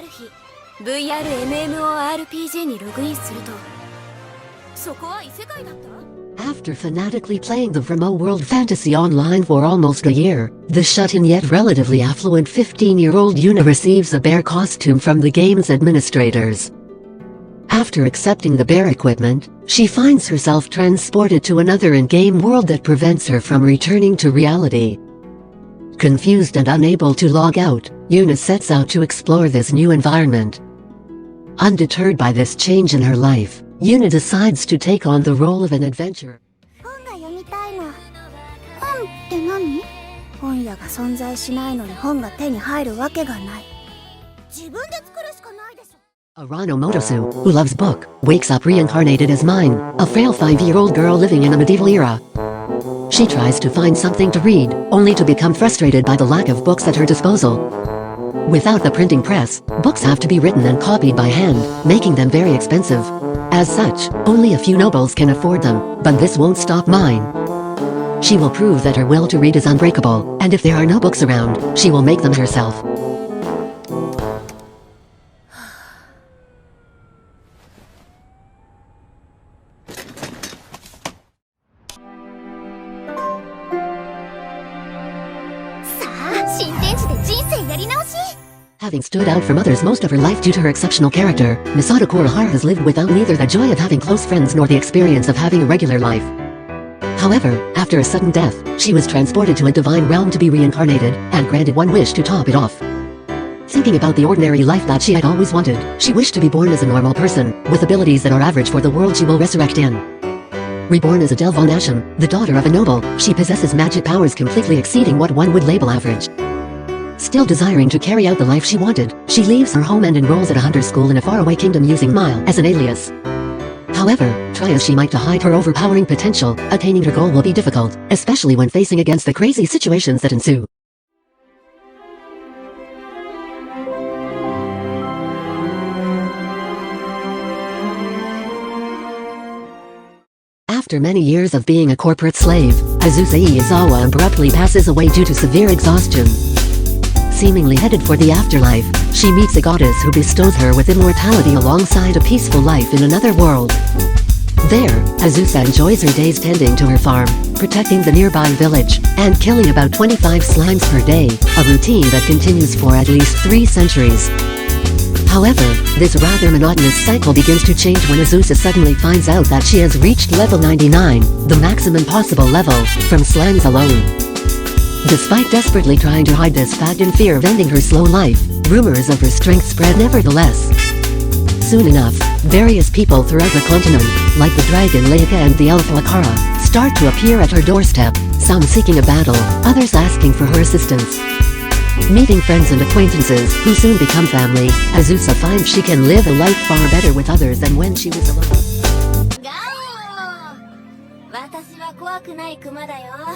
ある日 VR MMORPG にログインするとそこは異世界だった After fanatically playing the Vremo World Fantasy Online for almost a year, the shut-in yet relatively affluent 15-year-old Yuna receives a bear costume from the game's administrators. After accepting the bear equipment, she finds herself transported to another in-game world that prevents her from returning to reality. Confused and unable to log out, Yuna sets out to explore this new environment. Undeterred by this change in her life, Yuna decides to take on the role of an adventurer. 本が読みたいの。本って何？本屋が存在しないのに本が手に入るわけがない。自分で作るしかないでしょ。Arano Motosu, who loves book, wakes up reincarnated as Mine, a frail 5-year-old girl living in a medieval era. She tries to find something to read, only to become frustrated by the lack of books at her disposal. Without the printing press, books have to be written and copied by hand, making them very expensive. As such, only a few nobles can afford them, but this won't stop Mine. She will prove that her will to read is unbreakable, and if there are no books around, she will make them herself. Having stood out from others most of her life due to her exceptional character, Misato Kurihara has lived without neither the joy of having close friends nor the experience of having a regular life. However, after a sudden death, she was transported to a divine realm to be reincarnated, and granted one wish to top it off. Thinking about the ordinary life that she had always wanted, she wished to be born as a normal person, with abilities that are average for the world she will resurrect in. Reborn as Adele von Asham, the daughter of a noble, she possesses magic powers completely exceeding what one would label average. Still desiring to carry out the life she wanted, she leaves her home and enrolls at a hunter school in a faraway kingdom using Mile as an alias. However, try as she might to hide her overpowering potential, attaining her goal will be difficult, especially when facing against the crazy situations that ensue. After many years of being a corporate slave, Azusa Iizawa abruptly passes away due to severe exhaustion. Seemingly headed for the afterlife, she meets a goddess who bestows her with immortality alongside a peaceful life in another world. There, Azusa enjoys her days tending to her farm, protecting the nearby village, and killing about 25 slimes per day, a routine that continues for at least 3 centuries. However, this rather monotonous cycle begins to change when Azusa suddenly finds out that she has reached level 99, the maximum possible level, from slimes alone. Despite desperately trying to hide this fact in fear of ending her slow life, rumors of her strength spread nevertheless. Soon enough, various people throughout the continent, like the dragon Leica and the elf Lakara, start to appear at her doorstep, some seeking a battle, others asking for her assistance. Meeting friends and acquaintances, who soon become family, Azusa finds she can live a life far better with others than when she was alone. 私は怖くないクマだよ